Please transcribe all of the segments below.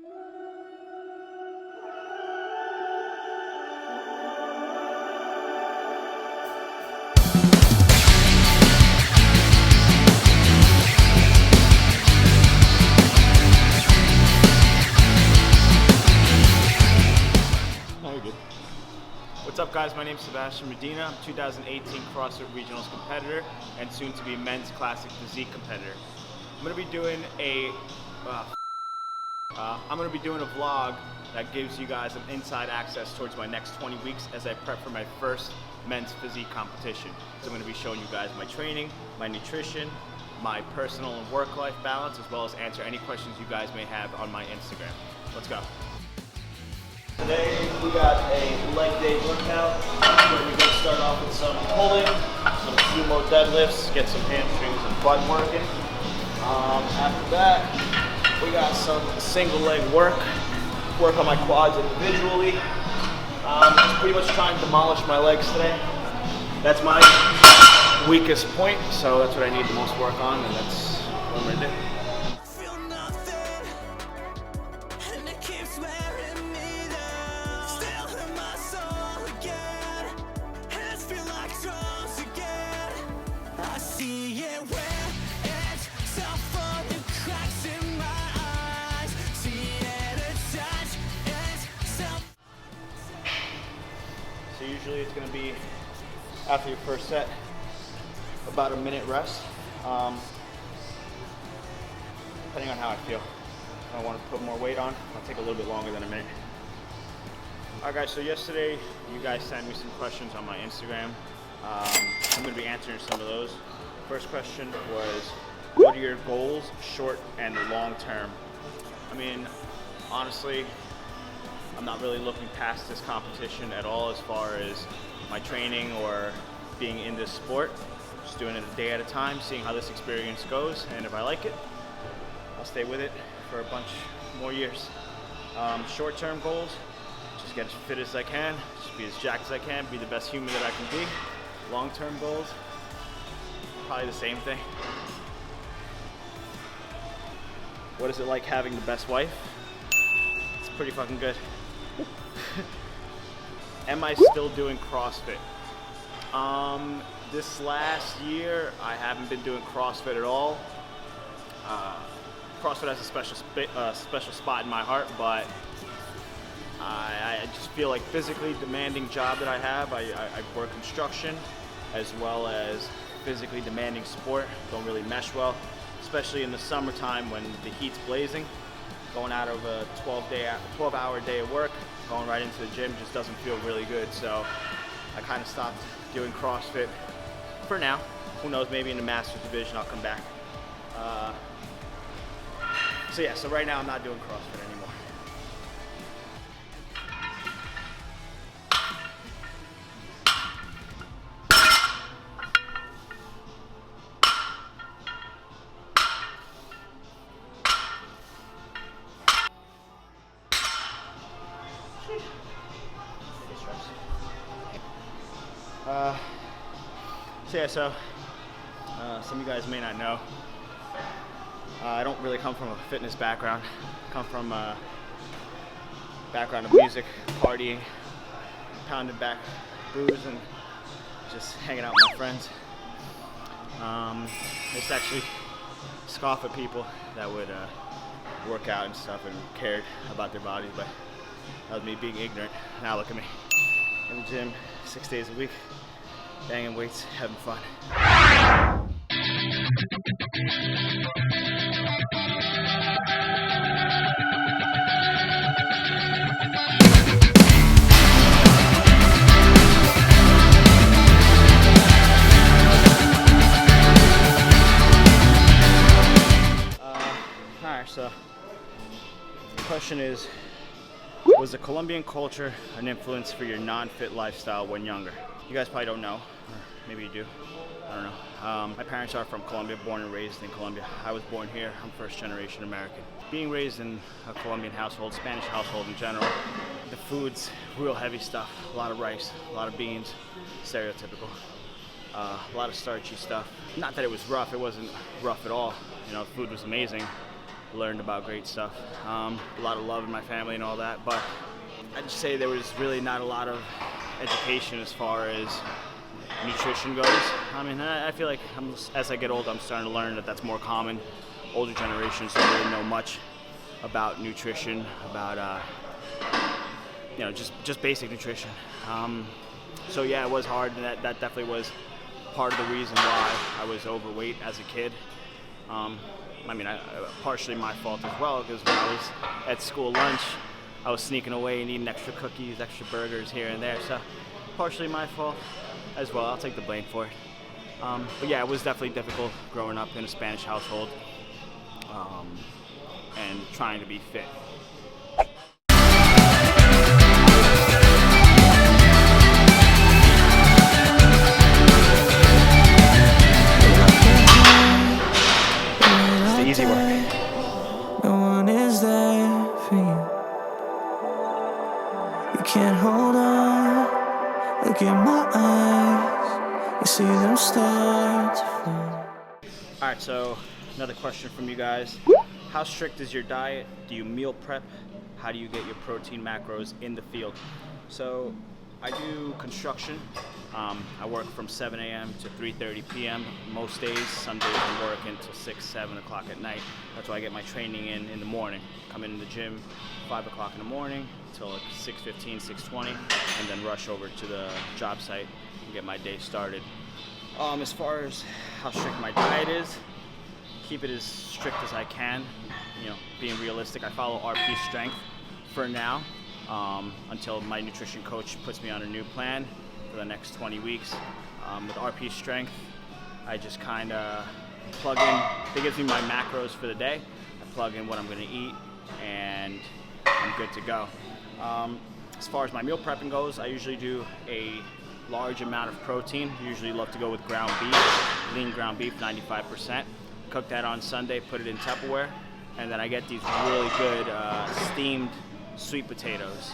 What's up, guys? My name is Sebastian Medina. I'm 2018 CrossFit Regionals competitor and soon to be men's classic physique competitor. I'm going to be doing a vlog that gives you guys some inside access towards my next 20 weeks as I prep for my first men's physique competition. So I'm going to be showing you guys my training, my nutrition, my personal and work-life balance, as well as answer any questions you guys may have on my Instagram. Let's go. Today we got a leg day workout where we're going to start off with some pulling, some sumo deadlifts, get some hamstrings and butt working. After that, we got some single leg work on my quads individually. Just pretty much trying to demolish my legs today. That's my weakest point, so that's what I need the most work on, and that's what I'm going to do. So usually it's going to be, after your first set, about a minute rest, depending on how I feel. If I want to put more weight on, I'll take a little bit longer than a minute. Alright guys, so yesterday you guys sent me some questions on my Instagram. I'm going to be answering some of those. First question was, what are your goals, short and long term? I mean, honestly, I'm not really looking past this competition at all as far as my training or being in this sport. Just doing it a day at a time, seeing how this experience goes, and if I like it, I'll stay with it for a bunch more years. Short-term goals, just get as fit as I can, just be as jacked as I can, be the best human that I can be. Long-term goals, probably the same thing. What is it like having the best wife? It's pretty fucking good. Am I still doing CrossFit? This last year, I haven't been doing CrossFit at all. CrossFit has a special spot in my heart, but I just feel like physically demanding job that I have. I work construction as well as physically demanding sport. Don't really mesh well, especially in the summertime when the heat's blazing. Going out of a 12-hour day of work, going right into the gym just doesn't feel really good. So I kind of stopped doing CrossFit for now. Who knows, maybe in the Masters division I'll come back. So yeah, so right now I'm not doing CrossFit anymore. So some of you guys may not know, I don't really come from a fitness background. I come from a background of music, partying, pounding back booze, and just hanging out with my friends. I used to actually scoff at people that would work out and stuff and cared about their bodies, but that was me being ignorant. Now look at me, in the gym 6 days a week, banging weights, having fun. Alright, so the question is, was the Colombian culture an influence for your non-fit lifestyle when younger? You guys probably don't know, or maybe you do, I don't know. My parents are from Colombia, born and raised in Colombia. I was born here, I'm first generation American. Being raised in a Colombian household, Spanish household in general, the food's real heavy stuff. A lot of rice, a lot of beans, stereotypical. A lot of starchy stuff. Not that it was rough, it wasn't rough at all. You know, food was amazing. learned about great stuff. A lot of love in my family and all that, but I'd just say there was really not a lot of education as far as nutrition goes. I mean, I feel like as I get older, I'm starting to learn that that's more common. Older generations don't really know much about nutrition, about you know, just basic nutrition. So yeah, it was hard, and that definitely was part of the reason why I was overweight as a kid. I mean, partially my fault as well, because when I was at school lunch, I was sneaking away and eating extra cookies, extra burgers here and there. So partially my fault as well. I'll take the blame for it. But yeah, it was definitely difficult growing up in a Spanish household and trying to be fit. It's the easy work. No one is there for you. You can't hold on. Look in my eyes. You see them start to fall. Alright, so another question from you guys. How strict is your diet? Do you meal prep? How do you get your protein macros in the field? So I do construction. I work from 7 a.m. to 3:30 p.m. most days. Some days I work until 6, 7 o'clock at night. That's why I get my training in the morning. Come in the gym 5 o'clock in the morning until like 6:15, 6:20, and then rush over to the job site and get my day started. As far as how strict my diet is, keep it as strict as I can. You know, being realistic, I follow RP strength for now until my nutrition coach puts me on a new plan for the next 20 weeks. With RP strength, I just kind of plug in. It gives me my macros for the day. I plug in what I'm going to eat, and I'm good to go. As far as my meal prepping goes, I usually do a large amount of protein. Usually love to go with ground beef, lean ground beef, 95%. Cook that on Sunday, put it in Tupperware, and then I get these really good steamed sweet potatoes.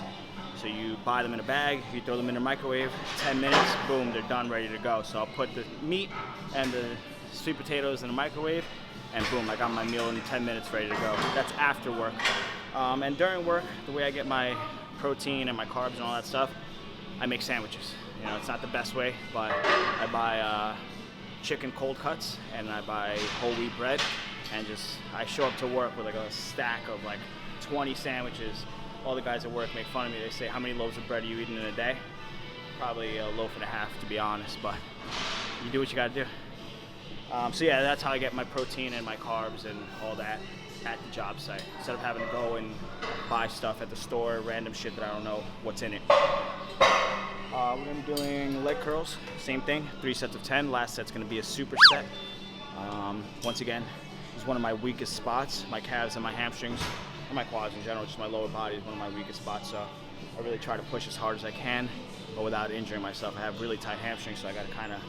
So you buy them in a bag, you throw them in the microwave, 10 minutes, boom, they're done, ready to go. So I'll put the meat and the sweet potatoes in the microwave, and boom, I got my meal in 10 minutes, ready to go. That's after work. And during work, the way I get my protein and my carbs and all that stuff, I make sandwiches. You know, it's not the best way, but I buy chicken cold cuts, and I buy whole wheat bread, and I show up to work with like a stack of like 20 sandwiches. All the guys at work make fun of me. They say, how many loaves of bread are you eating in a day? Probably a loaf and a half, to be honest, but you do what you gotta do. So yeah, that's how I get my protein and my carbs and all that at the job site, instead of having to go and buy stuff at the store, random shit that I don't know what's in it. We're gonna be doing leg curls, same thing, 3 sets of 10. Last set's gonna be a super set. Once again, this is one of my weakest spots. My calves and my hamstrings, and my quads in general, just my lower body is one of my weakest spots. So I really try to push as hard as I can, but without injuring myself. I have really tight hamstrings, so I gotta kind of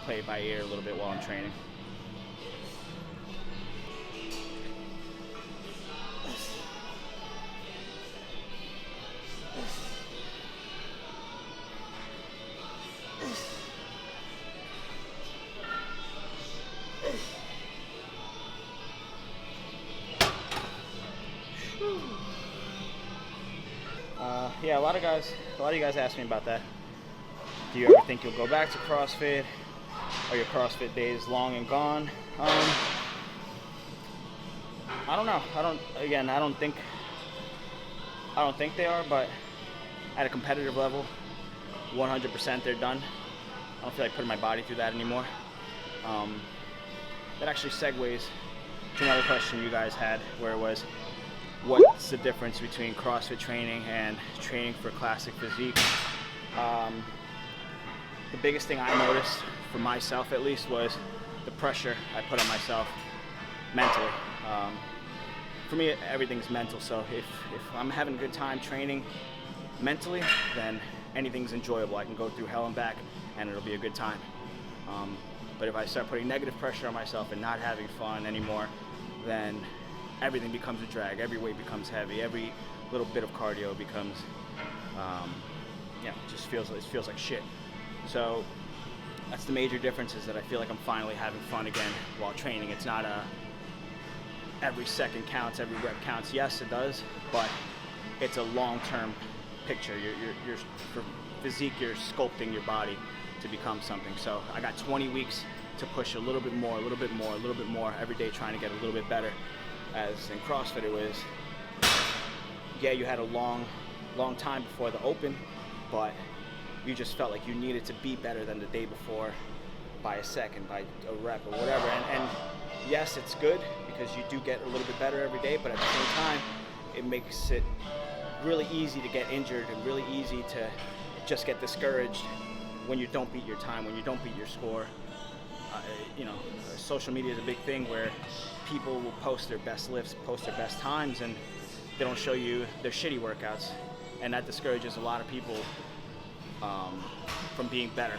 play it by ear a little bit while I'm training. Yeah, a lot of you guys ask me about that. Do you ever think you'll go back to CrossFit? Are your CrossFit days long and gone? I don't know. I don't think they are, but at a competitive level, 100% they're done. I don't feel like putting my body through that anymore. That actually segues to another question you guys had, where it was, what's the difference between CrossFit training and training for classic physique? The biggest thing I noticed, for myself at least, was the pressure I put on myself mentally. For me, everything's mental, so if I'm having a good time training mentally, then anything's enjoyable. I can go through hell and back, and it'll be a good time. But if I start putting negative pressure on myself and not having fun anymore, then everything becomes a drag. Every weight becomes heavy. Every little bit of cardio becomes, it just feels like shit. So that's the major difference, is that I feel like I'm finally having fun again while training. It's not every second counts, every rep counts. Yes, it does, but it's a long-term picture. You're for physique, you're sculpting your body to become something. So I got 20 weeks to push a little bit more, a little bit more, a little bit more every day, trying to get a little bit better. As in CrossFit, it was, yeah, you had a long time before the open, but you just felt like you needed to be better than the day before by a second, by a rep or whatever. And yes, it's good because you do get a little bit better every day, but at the same time, it makes it really easy to get injured and really easy to just get discouraged when you don't beat your time, when you don't beat your score. You know, social media is a big thing where people will post their best lifts, post their best times, and they don't show you their shitty workouts, and that discourages a lot of people from being better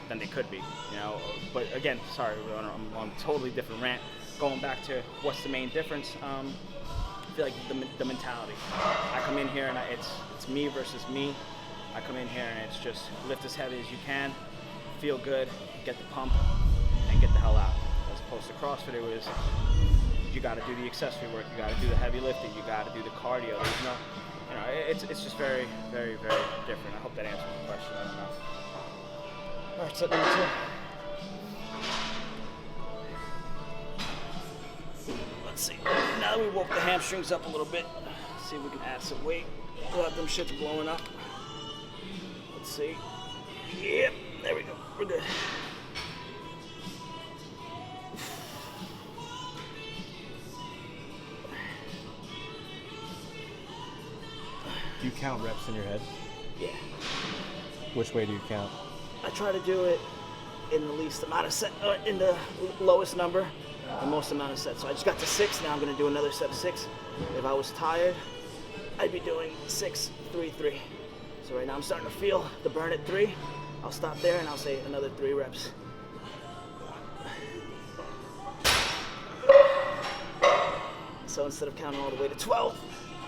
than they could be. You know, but again, sorry, I'm on a totally different rant. Going back to what's the main difference? I feel like the mentality. I come in here and it's me versus me. I come in here and it's just lift as heavy as you can, feel good, get the pump, and get the hell out. As opposed to CrossFit, it was you got to do the accessory work, you got to do the heavy lifting, you got to do the cardio. There's no, you know, it's just very, very, very different. I hope that answers the question. I don't know. All right, set number 2. Let's see. Now that we woke the hamstrings up a little bit, see if we can add some weight without them shits blowing up. Let's see. Yep, there we go. We're good. Do you count reps in your head? Yeah. Which way do you count? I try to do it in the least amount of set, in the lowest number, the most amount of sets. So I just got to 6. Now I'm going to do another set of 6. If I was tired, I'd be doing 6, 3, 3. So right now I'm starting to feel the burn at 3. I'll stop there and I'll say another 3 reps. So instead of counting all the way to 12,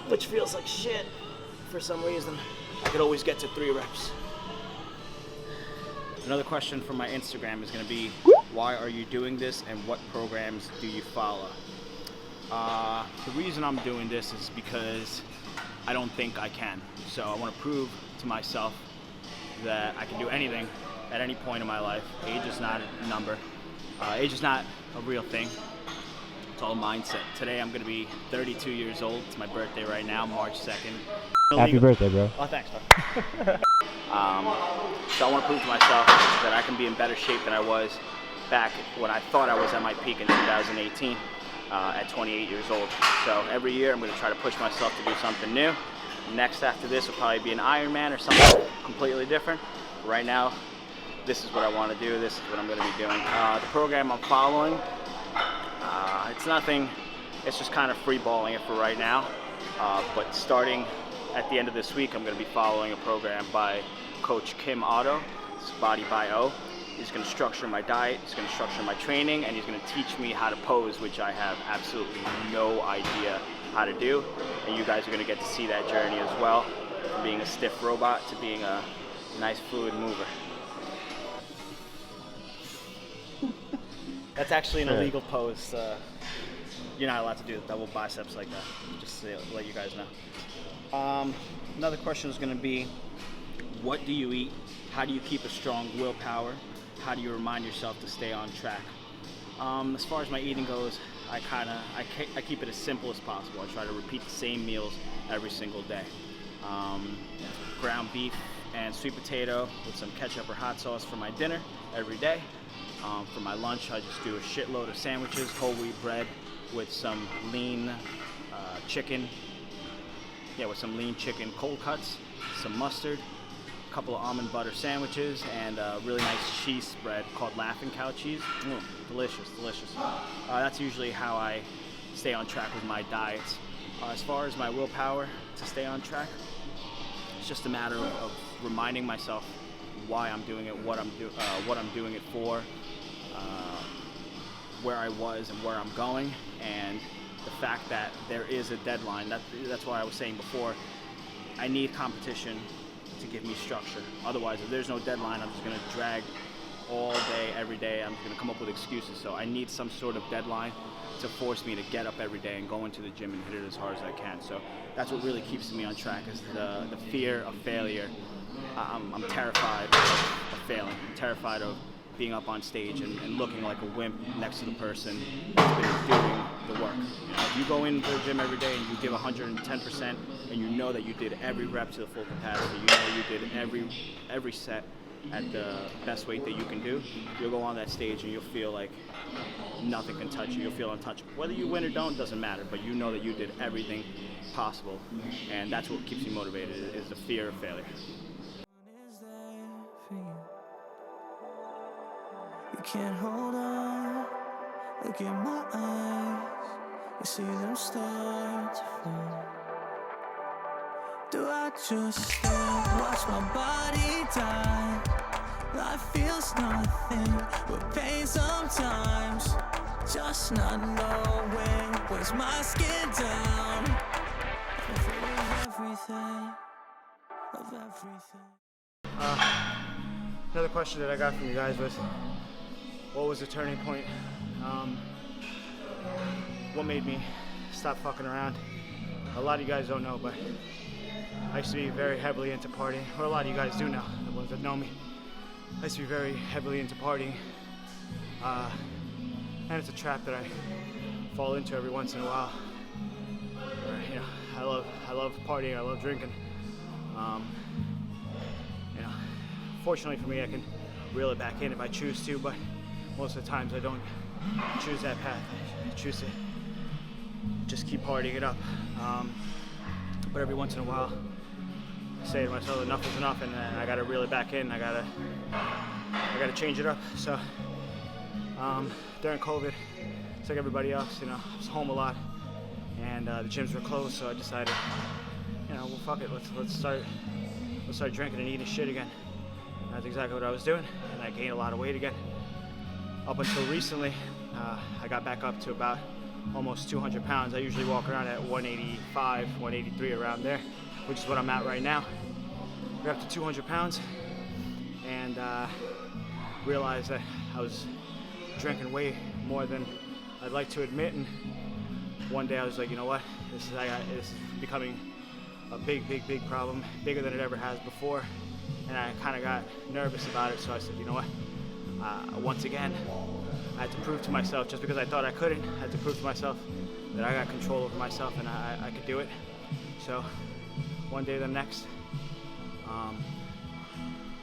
which feels like shit for some reason, I could always get to 3 reps. Another question from my Instagram is going to be, why are you doing this and what programs do you follow? The reason I'm doing this is because I don't think I can. So I want to prove to myself that I can do anything at any point in my life. Age is not a number. Age is not a real thing. It's all mindset. Today I'm going to be 32 years old. It's my birthday right now, March 2nd. Happy birthday, bro. Oh, thanks, bro. So I want to prove to myself that I can be in better shape than I was back when I thought I was at my peak in 2018 at 28 years old. So every year I'm going to try to push myself to do something new. Next after this will probably be an Ironman or something completely different. Right now, this is what I want to do. This is what I'm going to be doing. The program I'm following, it's nothing. It's just kind of free balling it for right now. But starting at the end of this week, I'm going to be following a program by Coach Kim Otto. It's Body by O. He's going to structure my diet, he's going to structure my training, and he's going to teach me how to pose, which I have absolutely no idea how to do. And you guys are going to get to see that journey as well, from being a stiff robot to being a nice fluid mover. That's actually an illegal pose. You're not allowed to do double biceps like that, just to let you guys know. Another question is going to be, what do you eat? How do you keep a strong willpower? How do you remind yourself to stay on track? As far as my eating goes, I keep it as simple as possible. I try to repeat the same meals every single day. Ground beef and sweet potato with some ketchup or hot sauce for my dinner every day. For my lunch, I just do a shitload of sandwiches, whole wheat bread with some lean chicken. Yeah, with some lean chicken cold cuts, some mustard, a couple of almond butter sandwiches, and a really nice cheese spread called Laughing Cow cheese. Delicious, delicious. That's usually how I stay on track with my diets. As far as my willpower to stay on track, it's just a matter of reminding myself why I'm doing it, what I'm doing it for, where I was and where I'm going, and the fact that there is a deadline. That's why I was saying before, I need competition to give me structure. Otherwise, if there's no deadline, I'm just going to drag all day, every day. I'm gonna come up with excuses. So I need some sort of deadline to force me to get up every day and go into the gym and hit it as hard as I can. So that's what really keeps me on track, is the fear of failure. I'm terrified of failing. I'm terrified of being up on stage and looking like a wimp next to the person that's been doing the work. You know, if you go into the gym every day and you give 110% and you know that you did every rep to the full capacity, you know you did every set at the best weight that you can do, you'll go on that stage and you'll feel like nothing can touch you. You'll feel untouchable. Whether you win or don't doesn't matter, but you know that you did everything possible, and that's what keeps you motivated, is the fear of failure. You can't hold on, look in my eyes, you see them start to fall. Do I just stand, watch my body die? Life feels nothing but pain sometimes. Just not knowing where's my skin down. I'm afraid of everything, of everything. Another question that I got from you guys was, what was the turning point? What made me stop fucking around? A lot of you guys don't know, but I used to be very heavily into partying, or a lot of you guys do know, the ones that know me. I used to be very heavily into partying, and it's a trap that I fall into every once in a while. You know, I love partying, I love drinking. You know, fortunately for me, I can reel it back in if I choose to, but most of the times I don't choose that path. I choose to just keep partying it up. But every once in a while, I say to myself, enough is enough, and I gotta reel it back in. I gotta change it up. So during COVID, it's like everybody else, you know, I was home a lot, and the gyms were closed, so I decided, you know, well, fuck it, let's start drinking and eating shit again. And that's exactly what I was doing, and I gained a lot of weight again. Up until recently, I got back up to about almost 200 pounds. I usually walk around at 185, 183, around there, which is what I'm at right now. Got up to 200 pounds, and realized that I was drinking way more than I'd like to admit. And one day I was like, you know what? This is becoming a big problem, bigger than it ever has before. And I kind of got nervous about it, so I said, you know what? Once again, I had to prove to myself, just because I thought I couldn't, I had to prove to myself that I got control over myself and I could do it. So one day, the next,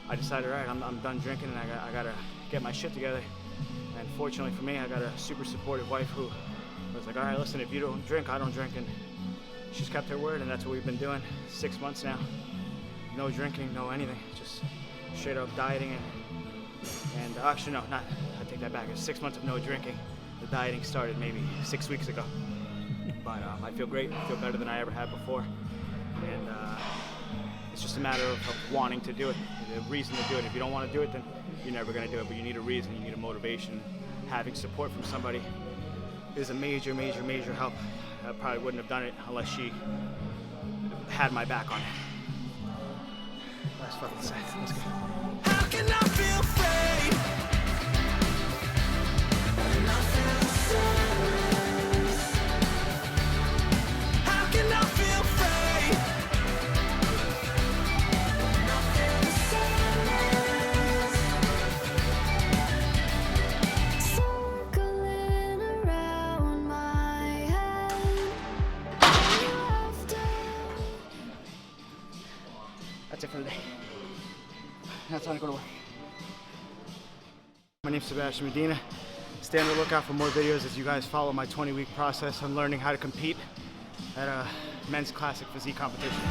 I decided, all right, I'm done drinking, and I gotta get my shit together. And fortunately for me, I got a super supportive wife who was like, all right, listen, if you don't drink, I don't drink. And she's kept her word, and that's what we've been doing 6 months now. No drinking, no anything, just straight up dieting. And actually, no, I take that back. It's 6 months of no drinking. The dieting started maybe 6 weeks ago. But I feel great. I feel better than I ever had before. And it's just a matter of wanting to do it, the reason to do it. If you don't want to do it, then you're never going to do it. But you need a reason. You need a motivation. Having support from somebody is a major help. I probably wouldn't have done it unless she had my back on it. That's fucking sad. Let's go. How can I feel afraid? And I feel sadness. How can I feel afraid? And I feel sadness. Circling around my head. That's it for the day. Now it's time to go to work. My name's Sebastian Medina. Stay on the lookout for more videos as you guys follow my 20-week process on learning how to compete at a men's classic physique competition.